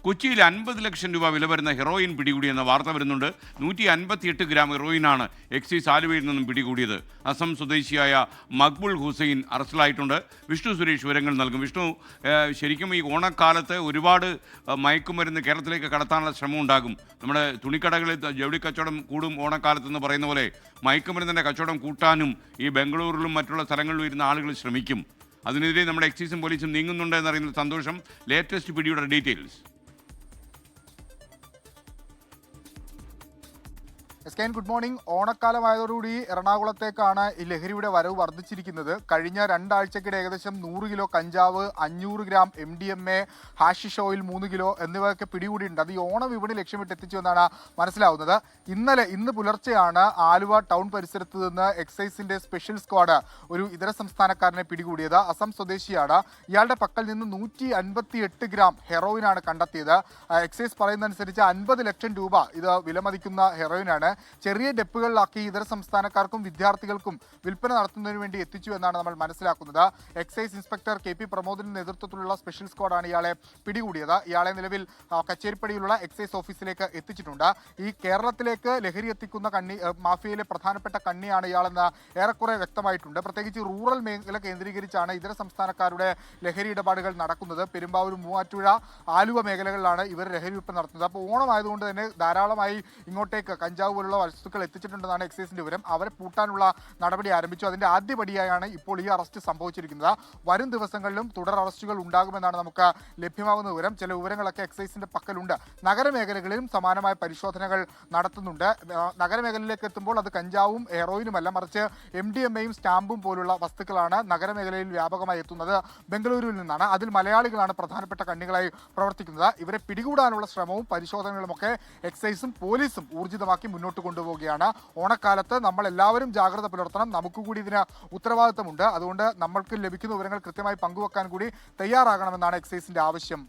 കൊച്ചിയിൽ 50 ലക്ഷം രൂപ വില വരുന്ന ഹെറോയിൻ പിടികൂടിയെന്ന വാർത്ത വരുന്നുണ്ട്. 158 ഗ്രാം ഹെറോയിനാണ് എക്സൈസ് ആലുവയിൽ നിന്നും പിടികൂടിയത്. അസം സ്വദേശിയായ മക്ബുൾ ഹുസൈൻ അറസ്റ്റിലായിട്ടുണ്ട്. വിഷ്ണു സുരേഷ് വിവരങ്ങൾ നൽകും. വിഷ്ണു, ശരിക്കും ഈ ഓണക്കാലത്ത് ഒരുപാട് മയക്കുമരുന്ന് കേരളത്തിലേക്ക് കടത്താനുള്ള ശ്രമം ഉണ്ടാകും. നമ്മുടെ തുണിക്കടകളിൽ ജൗളി കച്ചവടം കൂടും ഓണക്കാലത്ത് എന്ന് പറയുന്ന പോലെ മയക്കുമരുന്നിൻ്റെ കച്ചവടം കൂട്ടാനും ഈ ബംഗളൂരിലും മറ്റുള്ള സ്ഥലങ്ങളിലും ഇരുന്ന ആളുകൾ ശ്രമിക്കും. അതിനെതിരെ നമ്മുടെ എക്സൈസും പോലീസും നീങ്ങുന്നുണ്ട് എന്നറിയുന്ന സന്തോഷം. ലേറ്റസ്റ്റ് പിടിയുടെ ഡീറ്റെയിൽസ്. Good morning. ഓണക്കാലമായതോടുകൂടി എറണാകുളത്തേക്കാണ് ഈ ലഹരിയുടെ വരവ് വർദ്ധിച്ചിരിക്കുന്നത്. കഴിഞ്ഞ 2 ആഴ്ചക്കിടെ ഏകദേശം 100 കിലോ കഞ്ചാവ്, 500 gram MDMA, hashish oil 3 kilo എന്നിവയൊക്കെ പിടികൂടിയിട്ടുണ്ട്. അത് ഈ ഓണം വിപണി ലക്ഷ്യമിട്ട് എത്തിച്ചു എന്നാണ് മനസ്സിലാവുന്നത്. ഇന്ന് പുലർച്ചെയാണ് ആലുവ ടൗൺ പരിസരത്ത് നിന്ന് എക്സൈസിന്റെ സ്പെഷ്യൽ സ്ക്വാഡ് ഒരു ഇതര സംസ്ഥാനക്കാരനെ പിടികൂടിയത്. അസം സ്വദേശിയാണ്. ഇയാളുടെ പക്കൽ നിന്ന് 158 ഗ്രാം ഹെറോയിനാണ് കണ്ടെത്തിയത്. എക്സൈസ് പറയുന്നതനുസരിച്ച് 50 ലക്ഷം രൂപ ഇത് വിലമതിക്കുന്ന ഹെറോയിനാണ്. ചെറിയ ഡെപ്പുകളിലാക്കി ഇതര സംസ്ഥാനക്കാർക്കും വിദ്യാർത്ഥികൾക്കും വിൽപ്പന നടത്തുന്നതിന് വേണ്ടി എത്തിച്ചു എന്നാണ് നമ്മൾ മനസ്സിലാക്കുന്നത്. എക്സൈസ് ഇൻസ്പെക്ടർ KP പ്രമോദിന്റെ നേതൃത്വത്തിലുള്ള സ്പെഷ്യൽ സ്ക്വാഡാണ് ഇയാളെ പിടികൂടിയത്. ഇയാളെ നിലവിൽ കച്ചേരിപ്പടിയിലുള്ള എക്സൈസ് ഓഫീസിലേക്ക് എത്തിച്ചിട്ടുണ്ട്. ഈ കേരളത്തിലേക്ക് ലഹരി എത്തിക്കുന്ന മാഫിയയിലെ പ്രധാനപ്പെട്ട കണ്ണിയാണ് ഇയാളെന്ന് ഏറെക്കുറെ വ്യക്തമായിട്ടുണ്ട്. പ്രത്യേകിച്ച് റൂറൽ മേഖല കേന്ദ്രീകരിച്ചാണ് ഇതര സംസ്ഥാനക്കാരുടെ ലഹരി ഇടപാടുകൾ നടക്കുന്നത്. പെരുമ്പാവൂർ, മൂവാറ്റുപുഴ, ആലുവ മേഖലകളിലാണ് ഇവർ ലഹരി വിൽപ്പന നടത്തുന്നത്. അപ്പോൾ ഓണമായതുകൊണ്ട് തന്നെ ധാരാളമായി ഇങ്ങോട്ടേക്ക് കഞ്ചാവ് പോലുള്ള വസ്തുക്കൾ എത്തിച്ചിട്ടുണ്ടെന്നാണ് എക്സൈസിന്റെ വിവരം. അവരെ പൂട്ടാനുള്ള നടപടി ആരംഭിച്ചു. അതിന്റെ ആദ്യപടിയായാണ് ഇപ്പോൾ ഈ അറസ്റ്റ് സംഭവിച്ചിരിക്കുന്നത്. വരും ദിവസങ്ങളിലും തുടർ അറസ്റ്റുകൾ ഉണ്ടാകുമെന്നാണ് നമുക്ക് ലഭ്യമാകുന്ന വിവരം. ചില വിവരങ്ങളൊക്കെ എക്സൈസിന്റെ പക്കലുണ്ട്. നഗരമേഖലകളിലും സമാനമായ പരിശോധനകൾ നടത്തുന്നുണ്ട്. നഗരമേഖലയിലേക്ക് എത്തുമ്പോൾ അത് കഞ്ചാവും ഹെറോയിനുമല്ല, മറിച്ച് MDMAയും സ്റ്റാമ്പും പോലുള്ള വസ്തുക്കളാണ് നഗരമേഖലയിൽ വ്യാപകമായി എത്തുന്നത്. ബംഗളൂരുവിൽ നിന്നാണ്. അതിൽ മലയാളികളാണ് പ്രധാനപ്പെട്ട കണ്ണികളായി പ്രവർത്തിക്കുന്നത്. ഇവരെ പിടികൂടാനുള്ള ശ്രമവും പരിശോധനകളുമൊക്കെ എക്സൈസും പോലീസും ഊർജിതമാക്കി മുന്നോട്ട് കൊണ്ടുപോവുകയാണ്. ഓണക്കാലത്ത് നമ്മൾ എല്ലാവരും ജാഗ്രത പുലർത്തണം. നമുക്ക് കൂടി ഇതിന് ഉത്തരവാദിത്തമുണ്ട്. അതുകൊണ്ട് നമ്മൾക്ക് ലഭിക്കുന്ന വിവരങ്ങൾ കൃത്യമായി പങ്കുവെക്കാൻ കൂടി തയ്യാറാകണമെന്നാണ് എക്സൈസിന്റെ ആവശ്യം.